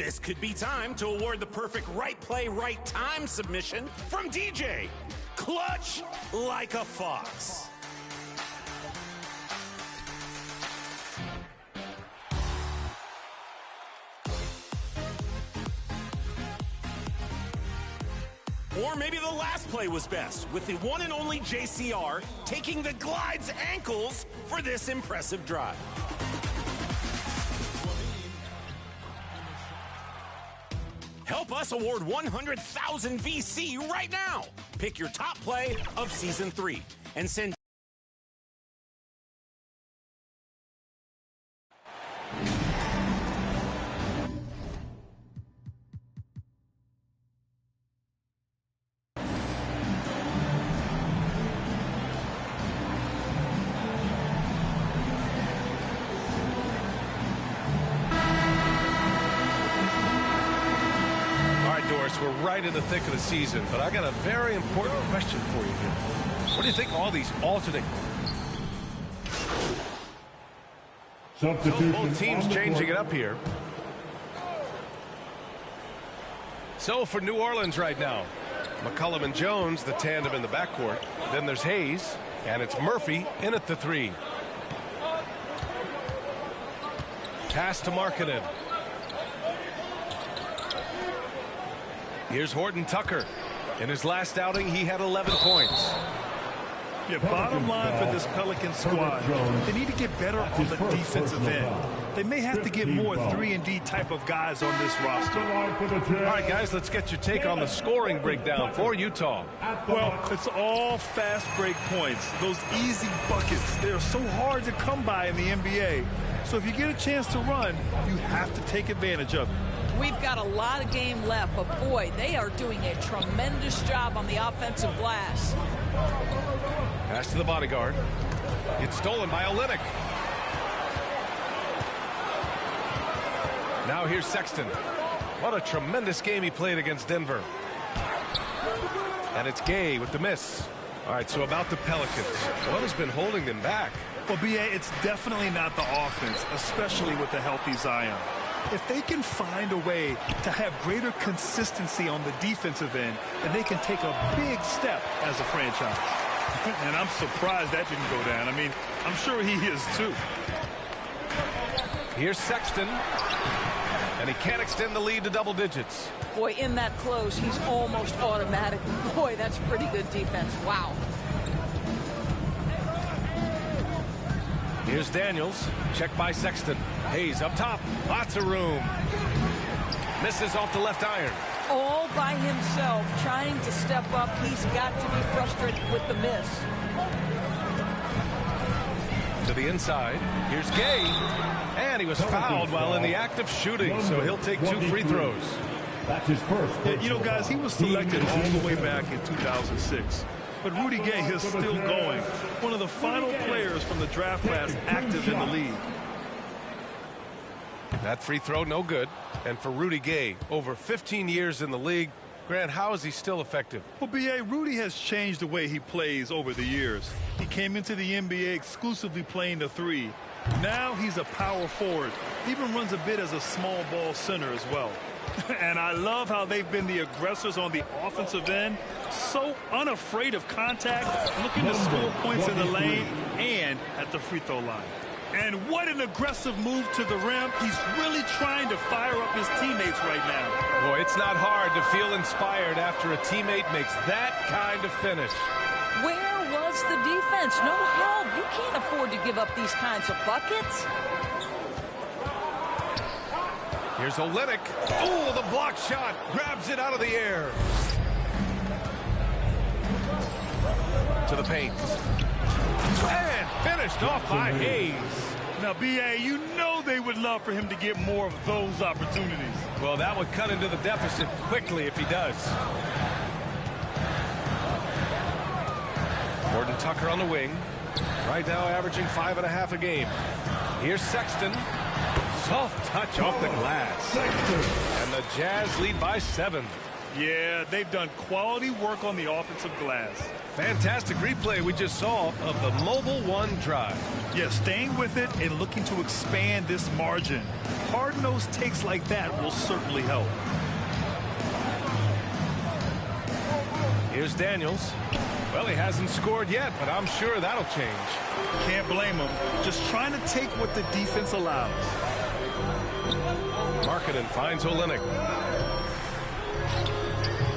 This could be time to award the perfect right play, right time submission from DJ. Clutch like a fox. Or maybe the last play was best, with the one and only JCR taking the glide's ankles for this impressive drive. Help us award 100,000 VC right now. Pick your top play of Season 3 and send... We're right in the thick of the season, but I got a very important question for you here. What do you think all these alternate... So both teams changing it up here. So for New Orleans right now, McCullum and Jones, the tandem in the backcourt. Then there's Hayes, and it's Murphy in at the 3. Pass to Markkanen. Here's Horton Tucker. In his last outing, he had 11 points. Yeah, bottom line for this Pelican squad, they need to get better on the defensive end. They may have to get more 3-and-D type of guys on this roster. All right, guys, let's get your take on the scoring breakdown for Utah. Well, it's all fast break points. Those easy buckets, they're so hard to come by in the NBA. So if you get a chance to run, you have to take advantage of it. We've got a lot of game left, but boy, they are doing a tremendous job on the offensive glass. Pass to the bodyguard. It's stolen by Olynyk. Now here's Sexton. What a tremendous game he played against Denver. And it's Gay with the miss. All right, so about the Pelicans. What has been holding them back? Well, B.A., it's definitely not the offense, especially with the healthy Zion. If they can find a way to have greater consistency on the defensive end, then they can take a big step as a franchise. And I'm surprised that didn't go down. I mean, I'm sure he is too. Here's Sexton. And he can't extend the lead to double digits. Boy, in that close, he's almost automatic. Boy, that's pretty good defense. Wow. Here's Daniels. Checked by Sexton. Hayes up top. Lots of room. Misses off the left iron. All by himself, trying to step up. He's got to be frustrated with the miss. To the inside. Here's Gay. And he was fouled while in the act of shooting, so he'll take 2 free throws. That's his first. Yeah, you know, guys, he was selected all the way back in 2006. But Rudy Gay is still going. One of the final players from the draft class active in the league. That free throw, no good. And for Rudy Gay, over 15 years in the league, Grant, how is he still effective? Well, B.A., Rudy has changed the way he plays over the years. He came into the NBA exclusively playing the 3. Now he's a power forward. He even runs a bit as a small ball center as well. And I love how they've been the aggressors on the offensive end. So unafraid of contact, looking to score points in the lane and at the free throw line. And what an aggressive move to the rim. He's really trying to fire up his teammates right now. Boy, it's not hard to feel inspired after a teammate makes that kind of finish. Where was the defense? No help. You can't afford to give up these kinds of buckets. Here's Olynyk. Oh, the block shot. Grabs it out of the air. To the paint. And finished off by Hayes. Now, B.A., you know they would love for him to get more of those opportunities. Well, that would cut into the deficit quickly if he does. Horton Tucker on the wing. Right now averaging 5.5 a game. Here's Sexton. Soft touch off the glass. And the Jazz lead by 7. Yeah, they've done quality work on the offensive glass. Fantastic replay we just saw of the Mobile One drive. Yeah, staying with it and looking to expand this margin. Hard-nosed takes like that will certainly help. Here's Daniels. Well, he hasn't scored yet, but I'm sure that'll change. Can't blame him. Just trying to take what the defense allows. Markkanen finds Olynyk.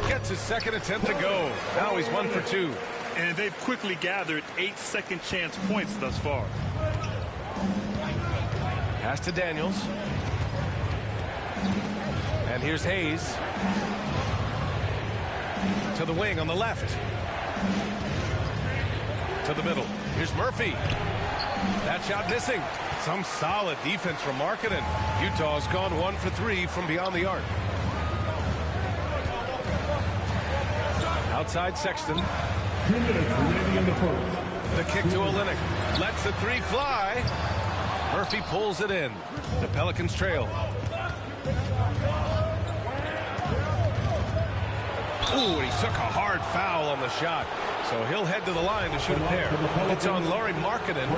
Gets his second attempt to go. Now he's 1 for 2. And they've quickly gathered 8 second chance points thus far. Pass to Daniels. And here's Hayes. To the wing on the left. To the middle. Here's Murphy. That shot missing. Some solid defense from Markkanen. Utah's gone 1 for 3 from beyond the arc. Outside Sexton. 2 minutes remaining in the first. The kick to Olynyk. Lets the three fly. Murphy pulls it in. The Pelicans trail. Ooh, he took a hard foul on the shot. So he'll head to the line to shoot a pair. It's on Lauri Markkanen.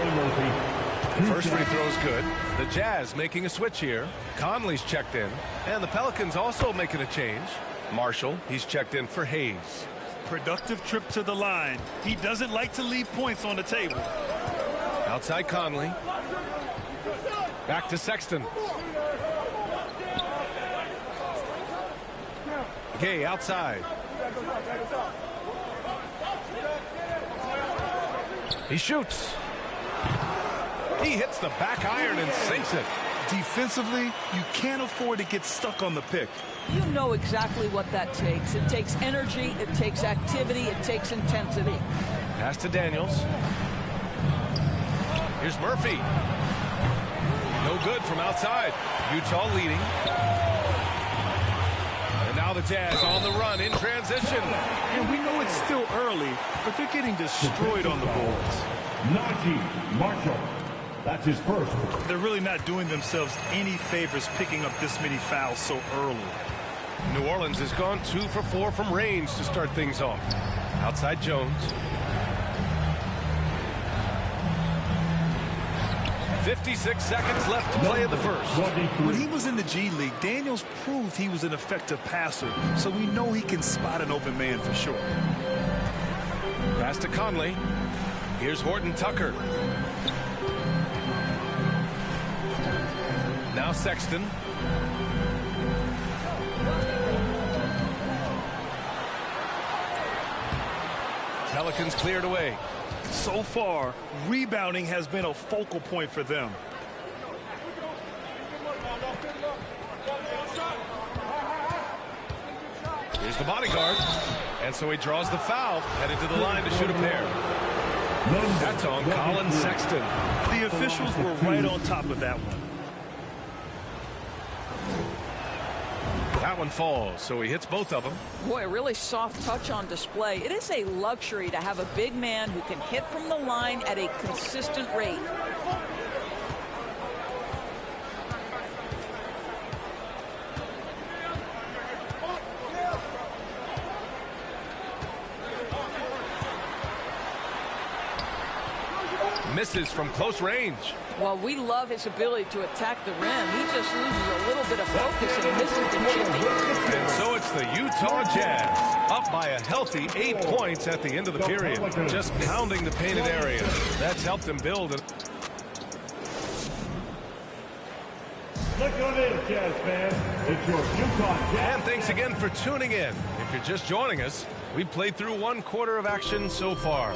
The first free throw's good. The Jazz making a switch here. Conley's checked in. And the Pelicans also making a change. Marshall, he's checked in for Hayes. Productive trip to the line. He doesn't like to leave points on the table. Outside Conley. Back to Sexton. Gay outside. He shoots. He hits the back iron and sinks it. Defensively, you can't afford to get stuck on the pick. You know exactly what that takes. It takes energy, it takes activity, it takes intensity. Pass to Daniels. Here's Murphy. No good from outside. Utah leading. And now the Jazz on the run in transition. And we know it's still early, but they're getting destroyed on the boards. Najee Marshall. That's his first. They're really not doing themselves any favors picking up this many fouls so early. New Orleans has gone 2 for 4 from range to start things off. Outside Jones. 56 seconds left to play in the first. When he was in the G League, Daniels proved he was an effective passer, so we know he can spot an open man for sure. Pass to Conley. Here's Horton Tucker. Now Sexton. Pelicans cleared away. So far, rebounding has been a focal point for them. Here's the bodyguard. And so he draws the foul, headed to the line to shoot a pair. That's on Colin Sexton. The officials were right on top of that one. That one falls, so he hits both of them. Boy, a really soft touch on display. It is a luxury to have a big man who can hit from the line at a consistent rate. Misses from close range. Well, we love his ability to attack the rim. He just loses a little bit of focus and misses the chipping. And so it's the Utah Jazz up by a healthy 8 points at the end of the period. Just pounding the painted area. That's helped them build it. Look on in, Jazz fans. It's your Utah Jazz. And thanks again for tuning in. If you're just joining us, we've played through 1 quarter of action so far.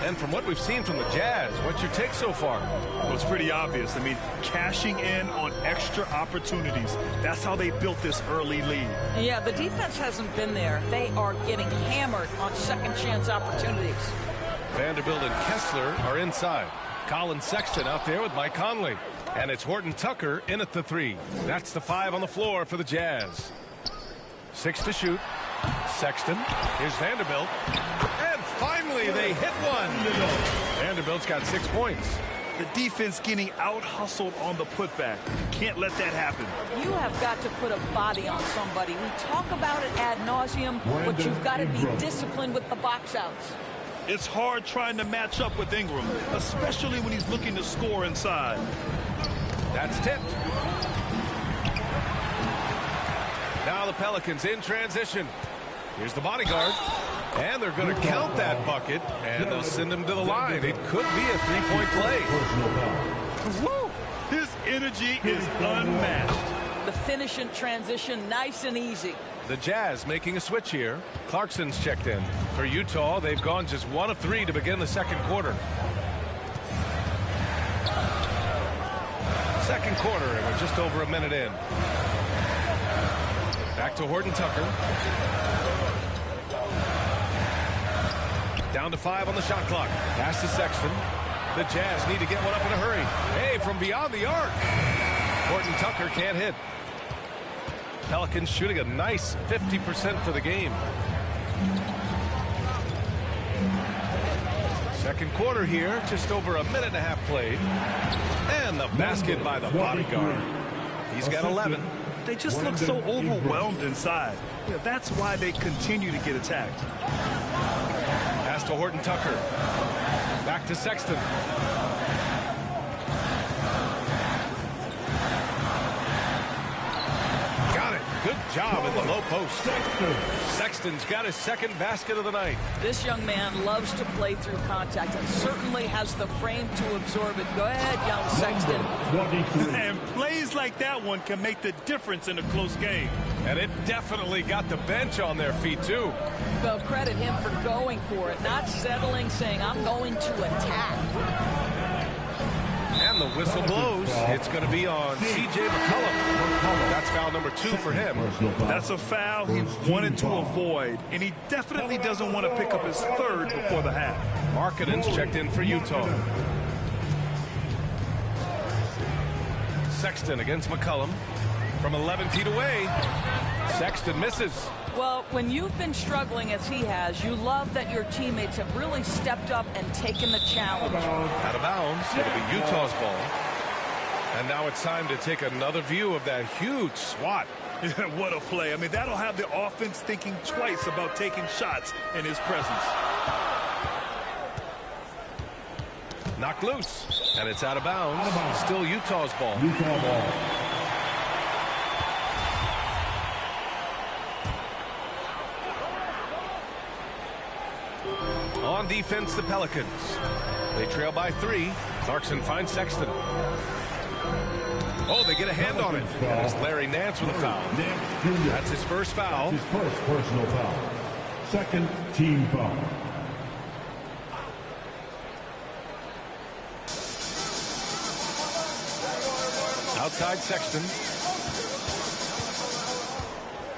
And from what we've seen from the Jazz, what's your take so far? Well, it's pretty obvious. I mean, cashing in on extra opportunities. That's how they built this early lead. Yeah, the defense hasn't been there. They are getting hammered on second chance opportunities. Vanderbilt and Kessler are inside. Colin Sexton out there with Mike Conley. And it's Horton Tucker in at the 3. That's the 5 on the floor for the Jazz. 6 to shoot. Sexton. Here's Vanderbilt. And finally they hit one. Vanderbilt's got 6 points. The defense getting out-hustled on the putback. Can't let that happen. You have got to put a body on somebody. We talk about it ad nauseum, but you've got to be disciplined with the box outs. It's hard trying to match up with Ingram, especially when he's looking to score inside. That's tipped. Now the Pelicans in transition. Here's the bodyguard. And they're going to count that bucket, and they'll send him to the line. It could be a three-point play. Woo! His energy is unmatched. The finish in transition, nice and easy. The Jazz making a switch here. Clarkson's checked in. For Utah, they've gone just 1 of 3 to begin the second quarter. Second quarter, and we're just over a minute in. Back to Horton Tucker. Down to 5 on the shot clock. Pass to Sexton. The Jazz need to get one up in a hurry. Hey, from beyond the arc. Horton Tucker can't hit. Pelicans shooting a nice 50% for the game. Second quarter here, just over a minute and a half played. And the basket by the bodyguard. He's got 11. They just look so overwhelmed inside. Yeah, that's why they continue to get attacked. Pass to Horton Tucker. Back to Sexton. Got it. Good job in the low post. Sexton's got his second basket of the night. This young man loves to play through contact and certainly has the frame to absorb it. Go ahead, young Sexton. And plays like that one can make the difference in a close game. And it definitely got the bench on their feet, too. Well, credit him for going for it, not settling, saying, I'm going to attack. And the whistle blows. It's going to be on C.J. McCollum. That's foul number 2 for him. That's a foul he wanted to avoid, and he definitely doesn't want to pick up his third before the half. Markkanen's checked in for Utah. Sexton against McCollum from 11 feet away. Sexton misses. Well, when you've been struggling as he has, you love that your teammates have really stepped up and taken the challenge. Out of bounds. It'll be Utah's ball. And now it's time to take another view of that huge swat. What a play. I mean, that'll have the offense thinking twice about taking shots in his presence. Knocked loose. And it's out of bounds. Still Utah's ball. On defense, the Pelicans. They trail by 3. Clarkson finds Sexton. Oh, they get a hand on it. And it's Larry Nance with a foul. That's his first foul. His first personal foul. Second team foul. Outside Sexton.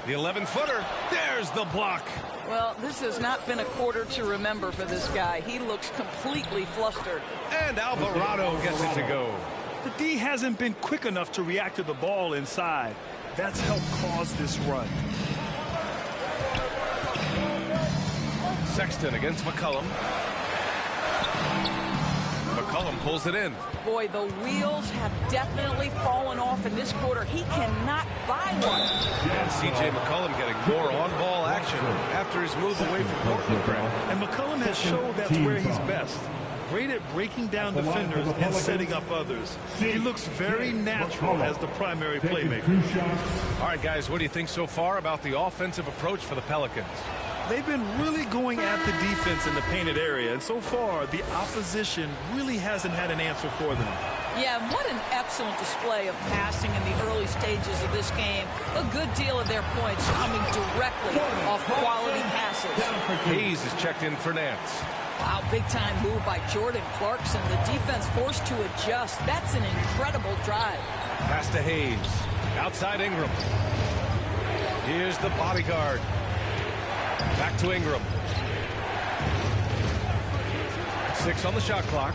The 11-footer. There's the block. Well, this has not been a quarter to remember for this guy. He looks completely flustered. And Alvarado gets it to go. The D hasn't been quick enough to react to the ball inside. That's helped cause this run. Sexton against McCollum. McCollum pulls it in. Boy, the wheels have definitely fallen off in this quarter. He cannot buy one. And C.J. McCollum getting more on-ball action after his move away from Portland. And McCollum has showed that's where he's best. Great at breaking down defenders and setting up others. He looks very natural as the primary playmaker. All right, guys, what do you think so far about the offensive approach for the Pelicans? They've been really going at the defense in the painted area, and so far the opposition really hasn't had an answer for them. Yeah, and what an excellent display of passing in the early stages of this game. A good deal of their points coming directly off quality passes. Hayes is checked in for Nance. Wow, big-time move by Jordan Clarkson. The defense forced to adjust. That's an incredible drive. Pass to Hayes. Outside Ingram. Here's the bodyguard. Back to Ingram. 6 on the shot clock.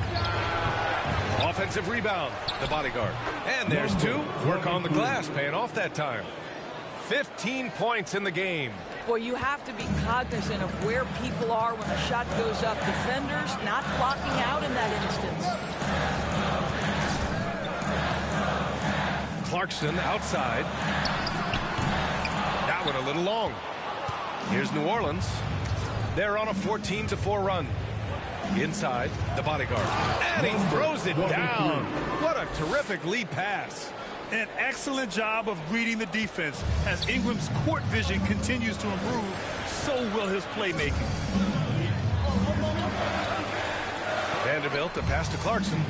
Offensive rebound, the bodyguard. And there's 2. Work on the glass, paying off that time. 15 points in the game. Boy, you have to be cognizant of where people are when the shot goes up. Defenders not blocking out in that instance. Clarkson outside. That one a little long. Here's New Orleans. They're on a 14-4 run. Inside, the bodyguard. And he throws it down. What a terrific lead pass. An excellent job of reading the defense. As Ingram's court vision continues to improve, so will his playmaking. Vanderbilt to pass to Clarkson.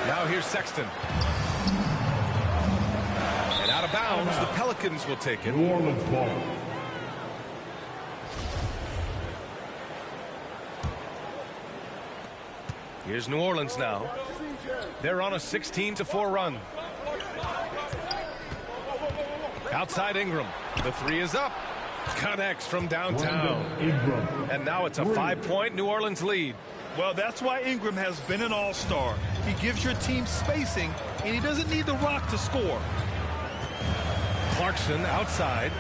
Now here's Sexton. And out of bounds, the Pelicans will take it. New Orleans ball. Here's New Orleans now. They're on a 16-4 run. Outside Ingram. The three is up. Connects from downtown. And now it's a 5-point New Orleans lead. Well, that's why Ingram has been an all-star. He gives your team spacing, and he doesn't need the rock to score. Clarkson outside.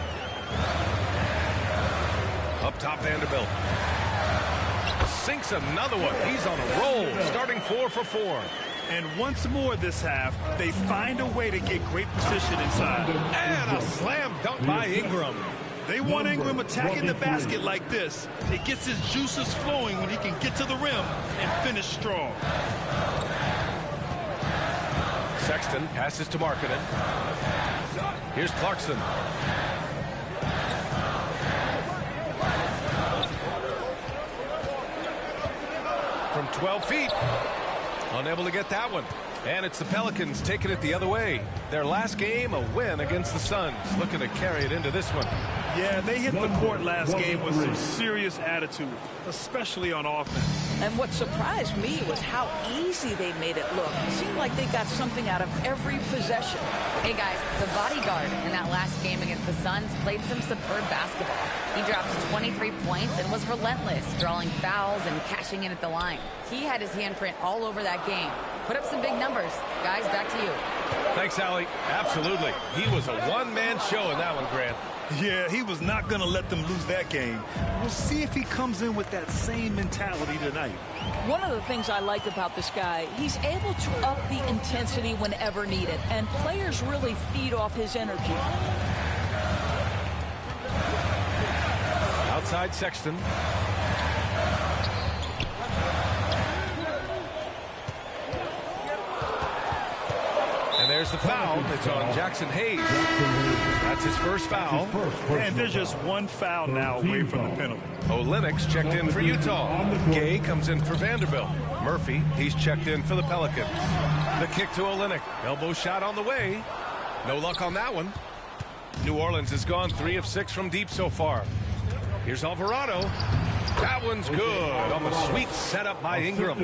Up top, Vanderbilt. Sinks another one. He's on a roll, starting 4 for 4. And once more this half, they find a way to get great position inside. And a slam dunk by Ingram. They want Ingram attacking the basket like this. It gets his juices flowing when he can get to the rim and finish strong. Sexton passes to Markkanen. Here's Clarkson. From 12 feet. Unable to get that one. And it's the Pelicans taking it the other way. Their last game, a win against the Suns. Looking to carry it into this one. Yeah, they hit the court last game with some serious attitude, especially on offense. And what surprised me was how easy they made it look. It seemed like they got something out of every possession. Hey guys, the bodyguard in that last game against the Suns played some superb basketball. He dropped 23 points and was relentless, drawing fouls and cashing in at the line. He had his handprint all over that game. Put up some big numbers. Guys, back to you. Thanks, Allie. Absolutely. He was a one-man show in that one, Grant. Yeah, he was not going to let them lose that game. We'll see if he comes in with that same mentality tonight. One of the things I like about this guy, he's able to up the intensity whenever needed, and players really feed off his energy. Outside Sexton. And there's the foul. It's on Jackson Hayes. That's his first foul. And there's just one foul now away from the penalty. Olynyk checked in for Utah. Gay comes in for Vanderbilt. Murphy, he's checked in for the Pelicans. The kick to Olynyk. Elbow shot on the way. No luck on that one. New Orleans has gone 3 of 6 from deep so far. Here's Alvarado. That one's good on the sweet setup by Ingram.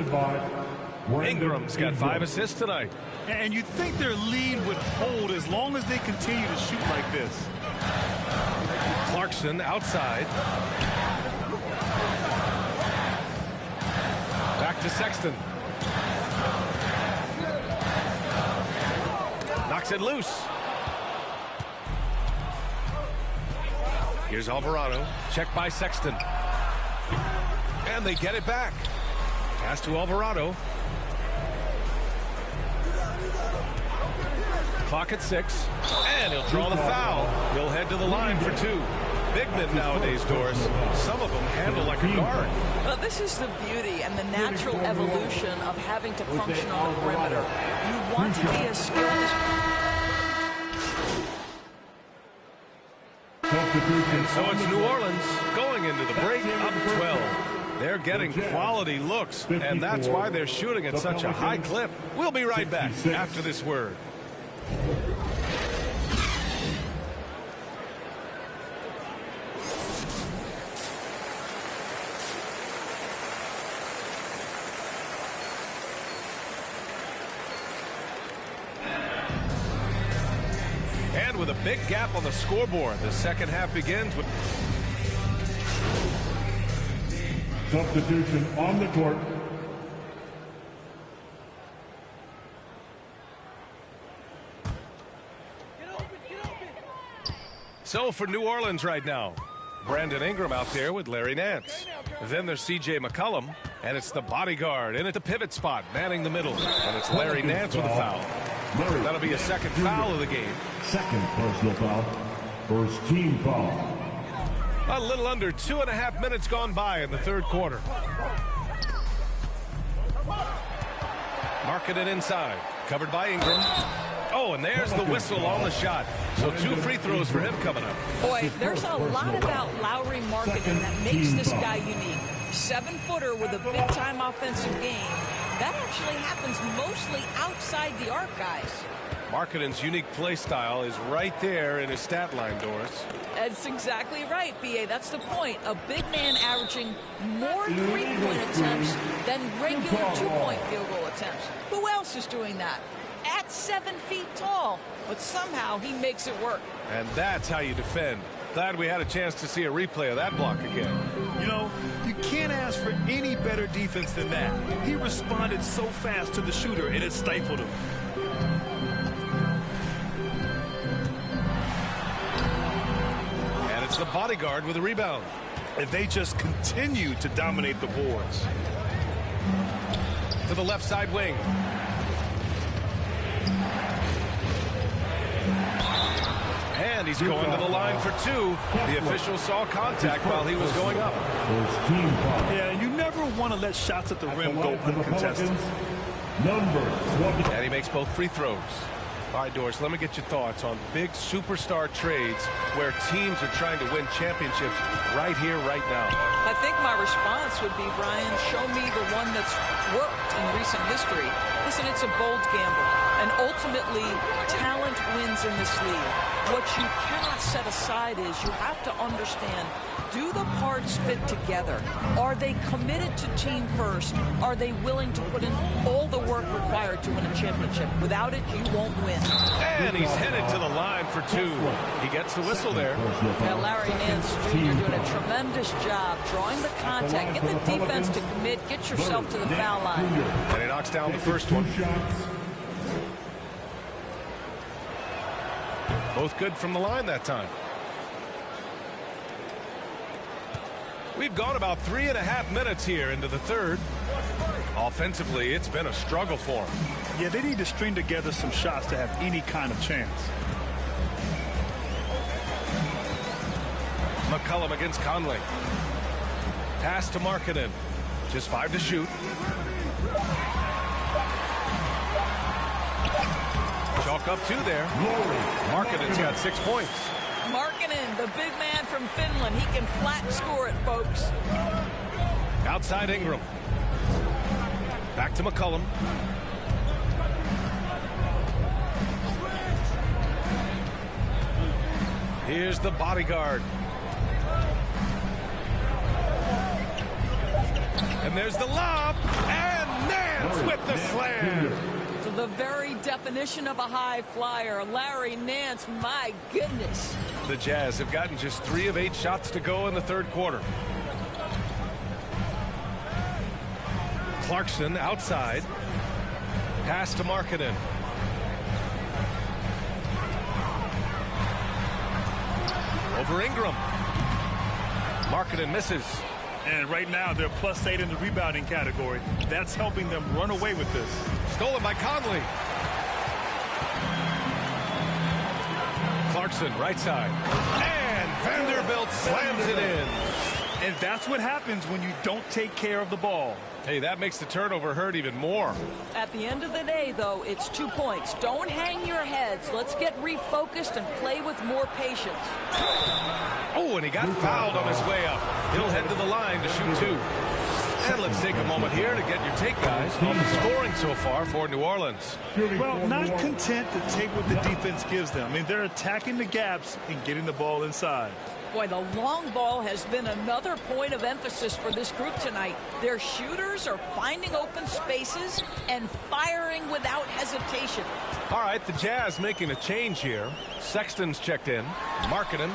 Ingram's got 5 assists tonight. And you'd think their lead would hold as long as they continue to shoot like this. Clarkson outside. Back to Sexton. Knocks it loose. Here's Alvarado. Checked by Sexton. And they get it back. Pass to Alvarado. Clock at 6. And he'll draw the foul. He'll head to the line for 2. Big men nowadays, Doris. Some of them handle like a guard. Well, this is the beauty and the natural evolution of having to function on the perimeter. You want to be as skilled as And so it's New Orleans going into the break up 12. They're getting quality looks, and that's why they're shooting at such a high clip. We'll be right back after this word. And with a big gap on the scoreboard, the second half begins with substitution on the court. So for New Orleans right now, Brandon Ingram out there with Larry Nance. Then there's C.J. McCollum, and it's the bodyguard in at the pivot spot, manning the middle. And it's Larry Nance with a foul. That'll be a second foul of the game. Second personal foul. First team foul. A little under 2.5 minutes gone by in the third quarter. Markkanen inside. Covered by Ingram. Oh, and there's the whistle on the shot. So 2 free throws for him coming up. Boy, there's a lot about Lauri Markkanen that makes this guy unique. 7-footer with a big-time offensive game. That actually happens mostly outside the arc, guys. Markkanen's unique play style is right there in his stat line, Doris. That's exactly right, B.A. That's the point. A big man averaging more three-point attempts than regular two-point field goal attempts. Who else is doing that? At 7 feet tall, but somehow he makes it work. And that's how you defend. Glad we had a chance to see a replay of that block again. You know, you can't ask for any better defense than that. He responded so fast to the shooter, and it stifled him. And it's the bodyguard with a rebound. And they just continue to dominate the boards. To the left side wing. And he's going to the line for 2. The official saw contact while he was going up. Yeah, you never want to let shots at the rim go uncontested. And he makes both free throws. All right, Doris, let me get your thoughts on big superstar trades where teams are trying to win championships right here, right now. I think my response would be, Brian, show me the one that's worked in recent history. Listen, it's a bold gamble, and ultimately, talent wins in this league. What you cannot set aside is you have to understand, do the parts fit together? Are they committed to team first? Are they willing to put in all the work required to win a championship? Without it, you won't win. And he's headed to the line for 2. He gets the whistle there. Now, Larry Nance Jr. doing a tremendous job drawing the contact. Get the defense to commit. Get yourself to the foul line. And he knocks down the first one. Both good from the line that time. We've gone about 3.5 minutes here into the third. Offensively, it's been a struggle for them. Yeah, they need to string together some shots to have any kind of chance. McCollum against Conley. Pass to Markkanen. Just 5 to shoot. Chalk up 2 there. Markkanen's got 6 points. Markkanen, the big man from Finland. He can flat score it, folks. Outside Ingram. Back to McCollum. Here's the bodyguard. And there's the lob. And Nance with the slam. So the very definition of a high flyer, Larry Nance, my goodness. The Jazz have gotten just 3 of 8 shots to go in the third quarter. Clarkson outside. Pass to Markkanen. Over Ingram. Markkanen misses. And right now, they're +8 in the rebounding category. That's helping them run away with this. Stolen by Conley. Clarkson, right side. And Vanderbilt slams it in. And that's what happens when you don't take care of the ball. Hey, that makes the turnover hurt even more. At the end of the day, though, it's 2 points. Don't hang your heads. Let's get refocused and play with more patience. Oh, and he got fouled on his way up. He'll head to the line to shoot 2. And let's take a moment here to get your take, guys, on the scoring so far for New Orleans. Well, not content to take what the defense gives them. I mean, they're attacking the gaps and getting the ball inside. Boy, the long ball has been another point of emphasis for this group tonight. Their shooters are finding open spaces and firing without hesitation. All right, the Jazz making a change here. Sexton's checked in. Markkanen,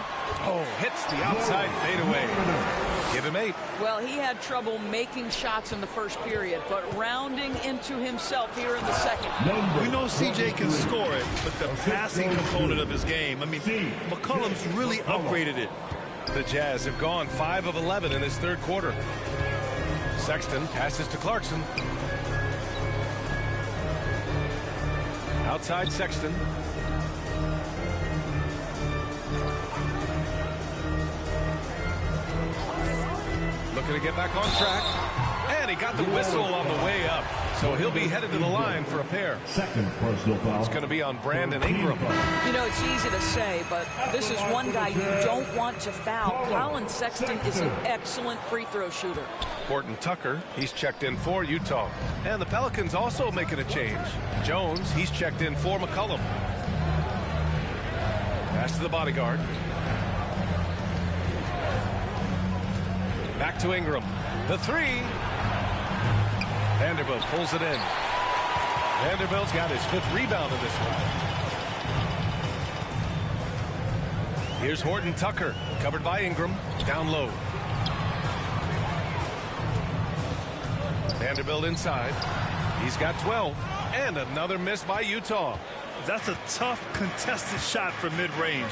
hits the outside fadeaway. Give him 8. Well, he had trouble making shots in the first period, but rounding into himself here in the second. We know CJ can score it, but the passing component of his game, I mean, McCollum's really upgraded it. The Jazz have gone 5 of 11 in this third quarter. Sexton passes to Clarkson. Outside Sexton. Looking to get back on track. And he got the whistle on the way up. So he'll be headed to the line for a pair. Second personal foul. It's going to be on Brandon Ingram. You know, it's easy to say, but this is one guy you don't want to foul. Colin Sexton is an excellent free throw shooter. Horton Tucker, he's checked in for Utah. And the Pelicans also making a change. Jones, he's checked in for McCollum. Pass to the bodyguard. Back to Ingram. The three. Vanderbilt pulls it in. Vanderbilt's got his 5th rebound in this one. Here's Horton Tucker, covered by Ingram, down low. Vanderbilt inside. He's got 12. And another miss by Utah. That's a tough, contested shot from mid-range.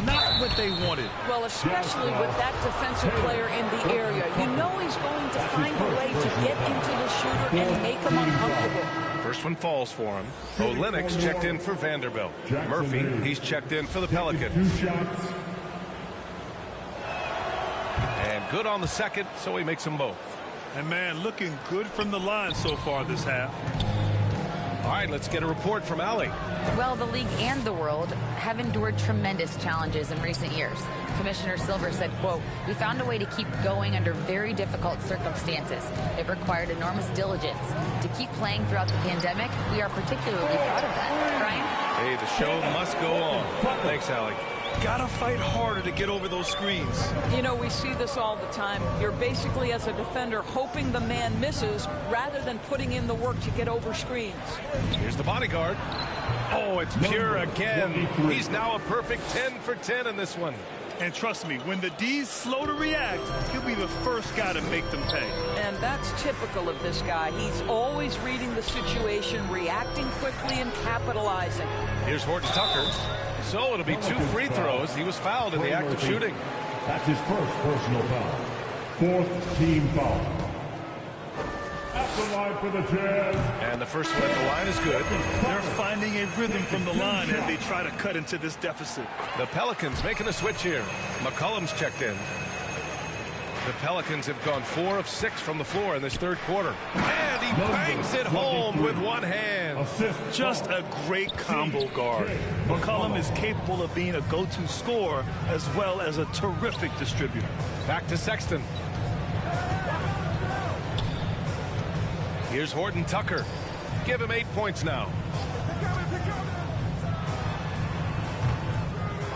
Not what they wanted. Well, especially with that defensive player in the area. You know he's going to find a way to get into the shooter and make him uncomfortable. First one falls for him. Olynyk's checked in for Vanderbilt. Murphy, he's checked in for the Pelicans. And good on the second, so he makes them both. And, man, looking good from the line so far this half. All right, let's get a report from Allie. Well, the league and the world have endured tremendous challenges in recent years. Commissioner Silver said, quote, "We found a way to keep going under very difficult circumstances. It required enormous diligence. To keep playing throughout the pandemic, we are particularly proud of that." Brian? Hey, the show must go on. Thanks, Allie. Gotta fight harder to get over those screens. You know, we see this all the time. You're basically, as a defender, hoping the man misses rather than putting in the work to get over screens. Here's the bodyguard. Oh, it's pure again. He's now a perfect 10 for 10 in this one. And trust me, when the D's slow to react, he'll be the first guy to make them pay. And that's typical of this guy. He's always reading the situation, reacting quickly, and capitalizing. Here's Horton Tucker. So it'll be 2 free throws. He was fouled in the act of shooting. That's his first personal foul. 4th team foul. At the line for the Jazz. And the first one at the line is good. They're finding a rhythm from the line as they try to cut into this deficit. The Pelicans making a switch here. McCollum's checked in. The Pelicans have gone 4 of 6 from the floor in this 3rd quarter. And he bangs it home with one hand. Just a great combo guard. McCollum is capable of being a go-to scorer as well as a terrific distributor. Back to Sexton. Here's Horton Tucker. Give him 8 points now.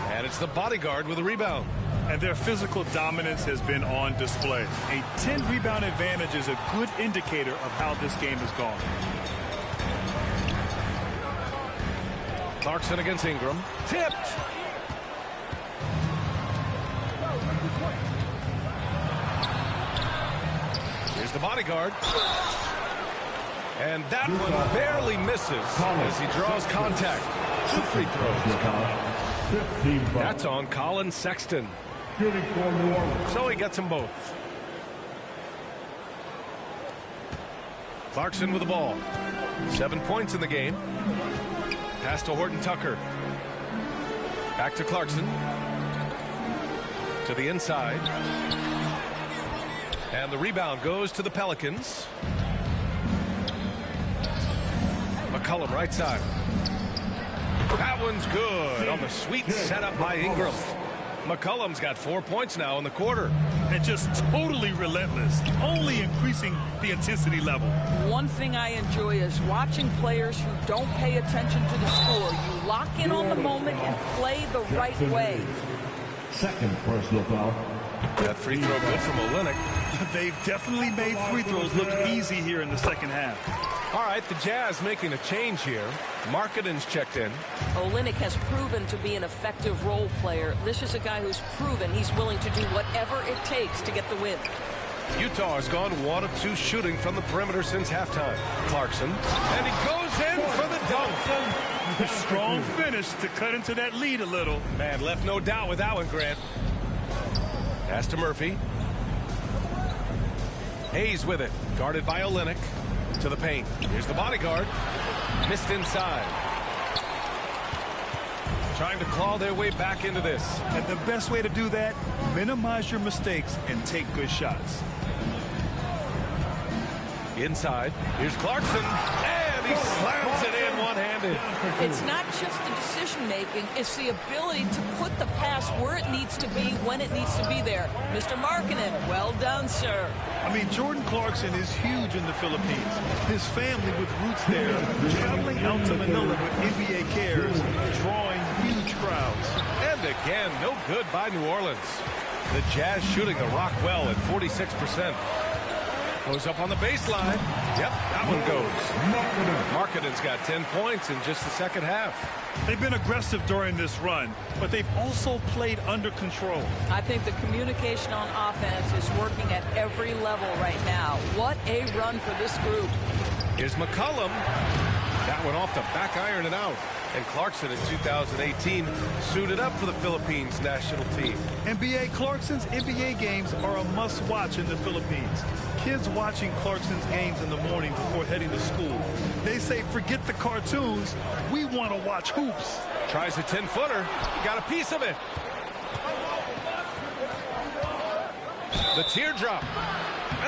And it's the bodyguard with a rebound. And their physical dominance has been on display. A 10-rebound advantage is a good indicator of how this game has gone. Clarkson against Ingram. Tipped. Here's the bodyguard. And that one barely misses as he draws contact. 2 free throws. That's on Colin Sexton. So he gets them both. Clarkson with the ball. 7 points in the game. Pass to Horton Tucker. Back to Clarkson. To the inside. And the rebound goes to the Pelicans. McCollum right side. That one's good on the sweet setup by Ingram. McCollum's got 4 points now in the quarter. And just totally relentless, only increasing the intensity level. One thing I enjoy is watching players who don't pay attention to the score. You lock in on the moment and play the right way. Second personal foul. That free throw good from Olynyk. They've definitely made free throws look easy here in the second half. All right, the Jazz making a change here. Markkanen's checked in. Olynyk has proven to be an effective role player. This is a guy who's proven he's willing to do whatever it takes to get the win. Utah has gone 1 of 2 shooting from the perimeter since halftime. Clarkson, and he goes in for the dunk. A strong finish to cut into that lead a little. Man, left no doubt with that one, Grant. Pass to Murphy. Hayes with it, guarded by Olynyk. To the paint. Here's the bodyguard. Missed inside. trying to claw their way back into this. And the best way to do that, minimize your mistakes and take good shots. Inside, here's Clarkson, and he slams it in one-handed. It's not just the decision-making, it's the ability to put the pass where it needs to be, when it needs to be there. Mr. Markkanen, well done, sir. I mean, Jordan Clarkson is huge in the Philippines. His family with roots there, traveling out to Manila with NBA cares, drawing huge crowds. And again, no good by New Orleans. The Jazz shooting the rock well at 46%. Goes up on the baseline. Yep, that one goes. Markkanen's got 10 points in just the second half. They've been aggressive during this run, but they've also played under control. I think the communication on offense is working at every level right now. What a run for this group. Here's McCollum. That one off the back iron and out. And Clarkson in 2018 suited up for the Philippines national team. Clarkson's NBA games are a must-watch in the Philippines. Kids watching Clarkson's games in the morning before heading to school. They say, forget the cartoons, we want to watch hoops. Tries a 10-footer, got a piece of it. The teardrop.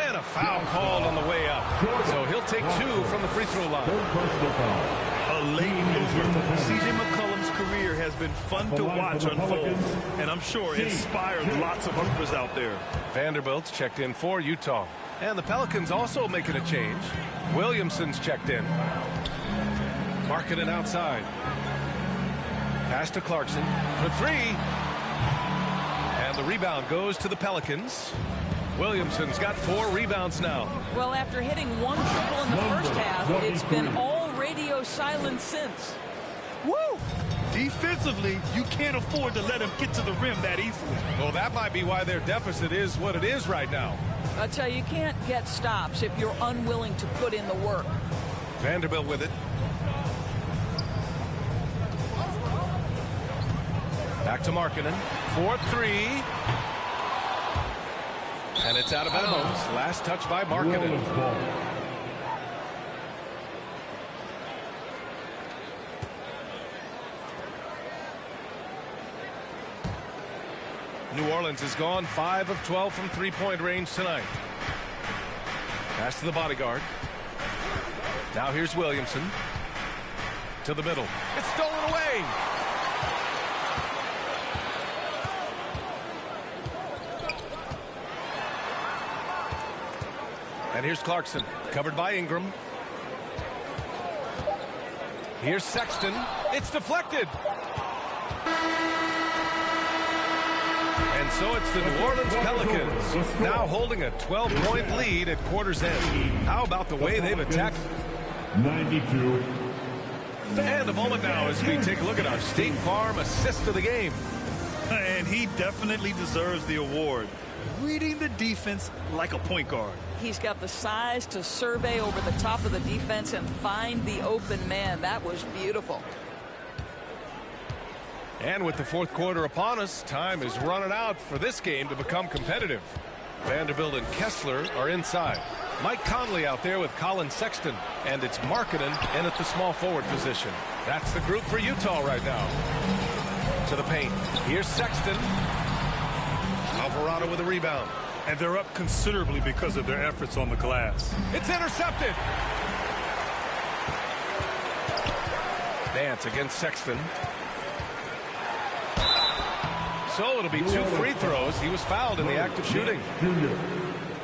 And a foul called on the way up. So he'll take 2 from the free throw line. A late mover. C.J. McCollum's career has been fun to watch unfold, and I'm sure inspired lots of hoopers out there. Vanderbilt's checked in for Utah. And the Pelicans also making a change. Williamson's checked in. Markkanen outside. Pass to Clarkson for 3. And the rebound goes to the Pelicans. Williamson's got 4 rebounds now. Well, after hitting 1 triple in the first half, it's been all radio silence since. Woo! Defensively, you can't afford to let him get to the rim that easily. Well, that might be why their deficit is what it is right now. I tell you, you can't get stops if you're unwilling to put in the work. Vanderbilt with it. Back to Markkanen. 4-3. And it's out of bounds. Last touch by Markkanen. New Orleans has gone 5 of 12 from three-point range tonight. Pass to the bodyguard. Now here's Williamson. To the middle. It's stolen away. And here's Clarkson, covered by Ingram. Here's Sexton. It's deflected. And so it's the New Orleans Pelicans now holding a 12-point lead at quarter's end. How about the way they've attacked? 92. And a moment now as we take a look at our State Farm assist of the game. And he definitely deserves the award. Reading the defense like a point guard. He's got the size to survey over the top of the defense and find the open man. That was beautiful. And with the fourth quarter upon us, time is running out for this game to become competitive. Vanderbilt and Kessler are inside. Mike Conley out there with Colin Sexton. And it's Markkanen in at the small forward position. That's the group for Utah right now. To the paint. Here's Sexton. Alvarado with a rebound. And they're up considerably because of their efforts on the glass. It's intercepted. Nance against Sexton. So it'll be 2 free throws. He was fouled in the act of shooting.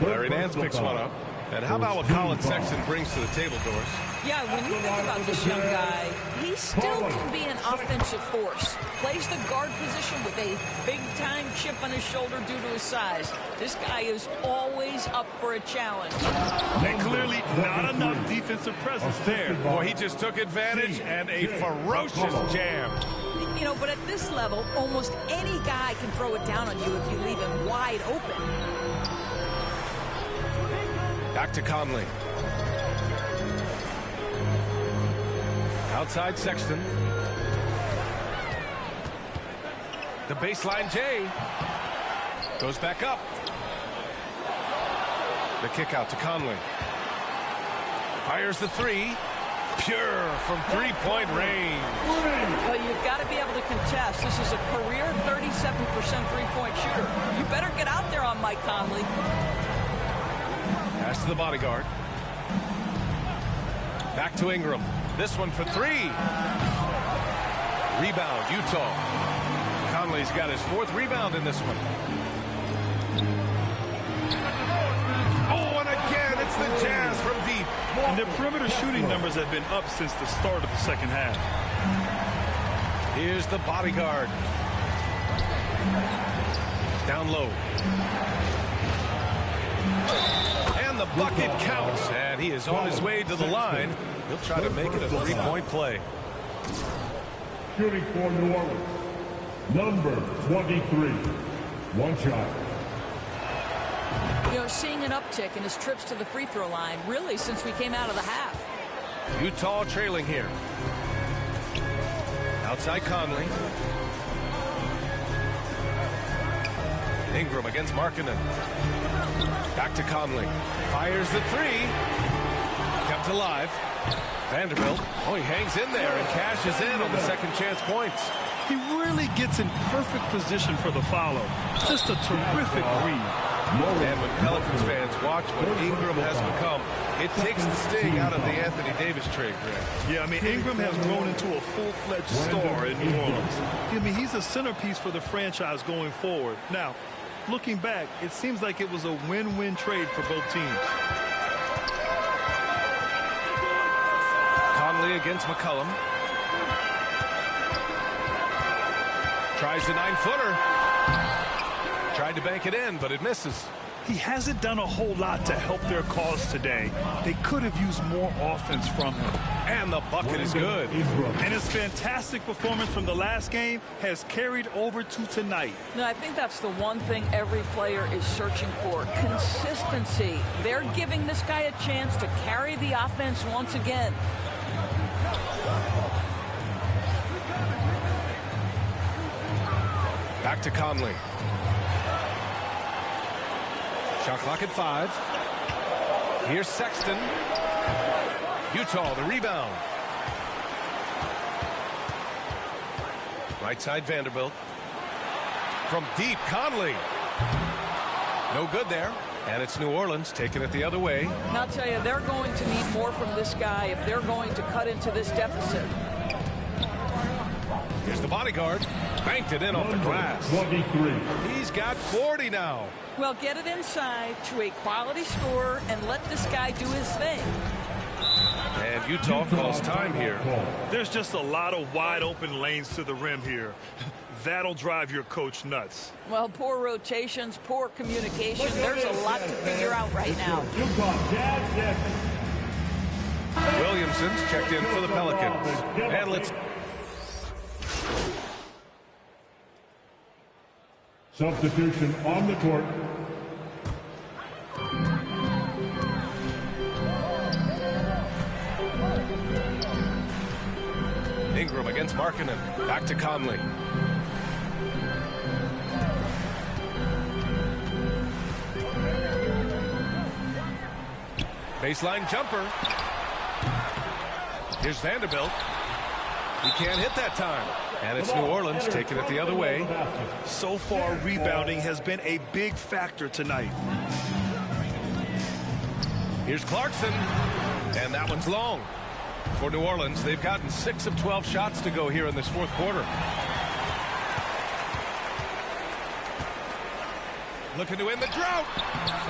Larry Nance picks one up. And how about what Colin Sexton brings to the table, Doris? Yeah, when you think about this young guy, he still can be an offensive force. Plays the guard position with a big-time chip on his shoulder due to his size. This guy is always up for a challenge. And clearly not enough defensive presence there. Boy, he just took advantage and a ferocious jam. You know, but at this level, almost any guy can throw it down on you if you leave him wide open. Back to Conley. Outside Sexton. The baseline J. Goes back up. The kick out to Conley. Fires the 3. Pure from three-point range. Well, you've got to be able to contest. This is a career 37% three-point shooter. You better get out there on Mike Conley. Pass to the bodyguard. Back to Ingram. This one for three. Rebound, Utah. Conley's got his fourth rebound in this one. Oh, and again, it's the Jazz from deep. And their perimeter shooting numbers have been up since the start of the second half. Here's the bodyguard. Down low. And the bucket counts. And he is on his way to the line. He'll try to make it a three-point play. Shooting for New Orleans, number 23. One shot. You know, seeing an uptick in his trips to the free throw line, really, since we came out of the half. Utah trailing here. Outside Conley. Ingram against Markkanen. Back to Conley. Fires the three. Kept alive. Vanderbilt. Oh, he hangs in there and cashes in on the second chance points. He really gets in perfect position for the follow. Just a terrific read. And when Pelicans fans watch what Ingram has become, it takes the sting out of the Anthony Davis trade, Greg. Yeah, I mean, Ingram has grown into a full-fledged star in New Orleans. I mean, he's a centerpiece for the franchise going forward. Now, looking back, it seems like it was a win-win trade for both teams. Conley against McCollum. Tries the 9-footer. Tried to bank it in, but it misses. He hasn't done a whole lot to help their cause today. They could have used more offense from him. And the bucket is good. And his fantastic performance from the last game has carried over to tonight. No, I think that's the one thing every player is searching for. Consistency. They're giving this guy a chance to carry the offense once again. Back to Conley. Shot clock at 5. Here's Sexton. Utah, the rebound. Right side, Vanderbilt. From deep, Conley. No good there. And it's New Orleans taking it the other way. And I'll tell you, they're going to need more from this guy if they're going to cut into this deficit. Here's the bodyguard. Banked it in off the glass. 23. He's got 40 now. Well, get it inside to a quality scorer and let this guy do his thing. And Utah calls time here. There's just a lot of wide open lanes to the rim here. That'll drive your coach nuts. Well, poor rotations, poor communication. There's a lot to figure out right now. Williamson's checked in for the Pelicans. And let's... Substitution on the court. Ingram against Markkanen. Back to Conley. Baseline jumper. Here's Vanderbilt. He can't hit that time. And it's New Orleans taking it the other way. So far, rebounding has been a big factor tonight. Here's Clarkson. And that one's long. For New Orleans, they've gotten 6 of 12 shots to go here in this fourth quarter. Looking to end the drought.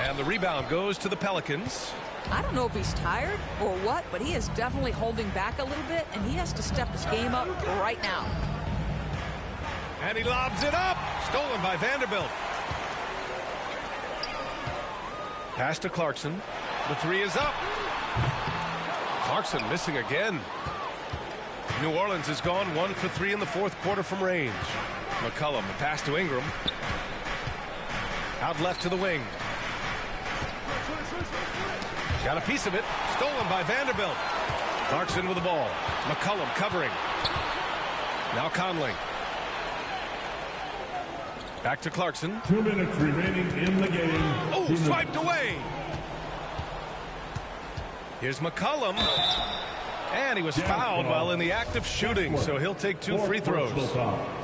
And the rebound goes to the Pelicans. I don't know if he's tired or what, but he is definitely holding back a little bit, and he has to step his game up right now. And he lobs it up. Stolen by Vanderbilt. Pass to Clarkson. The three is up. Clarkson missing again. New Orleans has gone 1 for 3 in the fourth quarter from range. McCollum, the pass to Ingram. Out left to the wing. Got a piece of it. Stolen by Vanderbilt. Clarkson with the ball. McCollum covering. Now Conley. Back to Clarkson. 2 minutes remaining in the game. Oh, swiped away. Here's McCollum. And he was fouled while in the act of shooting, so he'll take 2 free throws.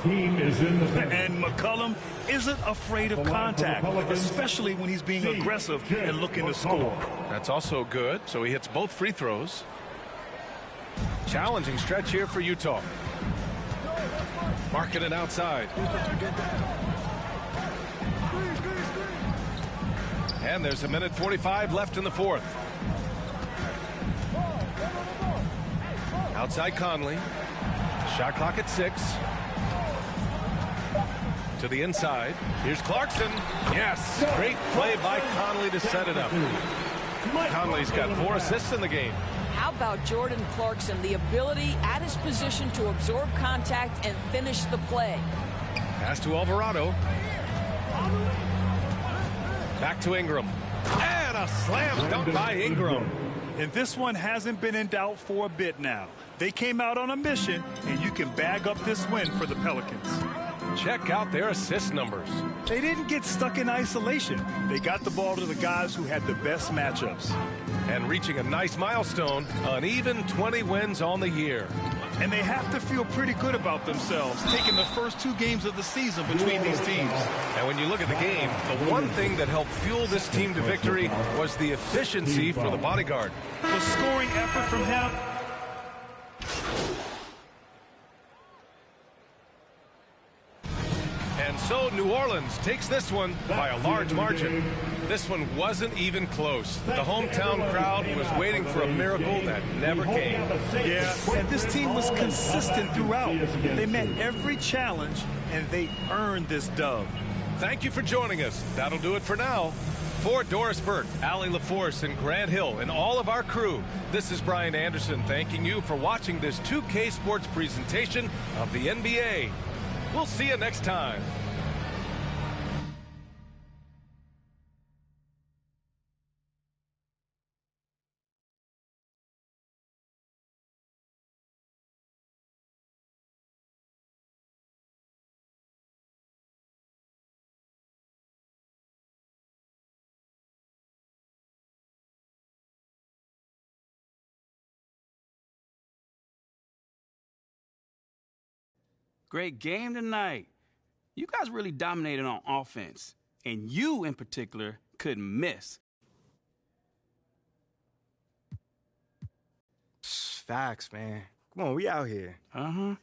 Team is in the paint. And McCollum isn't afraid of contact, especially when he's being aggressive and looking to score. That's also good, so he hits both free throws. Challenging stretch here for Utah. Marking it outside. And there's 1:45 left in the fourth. Outside Conley. Shot clock at 6. To the inside. Here's Clarkson. Yes. Great play by Conley to set it up. Conley's got 4 assists in the game. How about Jordan Clarkson? The ability at his position to absorb contact and finish the play. Pass to Alvarado. Back to Ingram. And a slam dunk by Ingram. And this one hasn't been in doubt for a bit now. They came out on a mission, and you can bag up this win for the Pelicans. Check out their assist numbers. They didn't get stuck in isolation. They got the ball to the guys who had the best matchups. And reaching a nice milestone, an even 20 wins on the year. And they have to feel pretty good about themselves, taking the first 2 games of the season between these teams. And when you look at the game, the one thing that helped fuel this team to victory was the efficiency for the bodyguard. The scoring effort from him. And so New Orleans takes this one by a large margin. This one wasn't even close. The hometown crowd was waiting for a miracle that never came. Yeah, and this team was consistent throughout. They met every challenge, and they earned this dub. Thank you for joining us. That'll do it for now. For Doris Burke, Allie LaForce, and Grant Hill, and all of our crew, this is Brian Anderson thanking you for watching this 2K Sports presentation of the NBA. We'll see you next time. Great game tonight. You guys really dominated on offense, and you in particular couldn't miss. Facts, man. Come on, we out here. Uh-huh.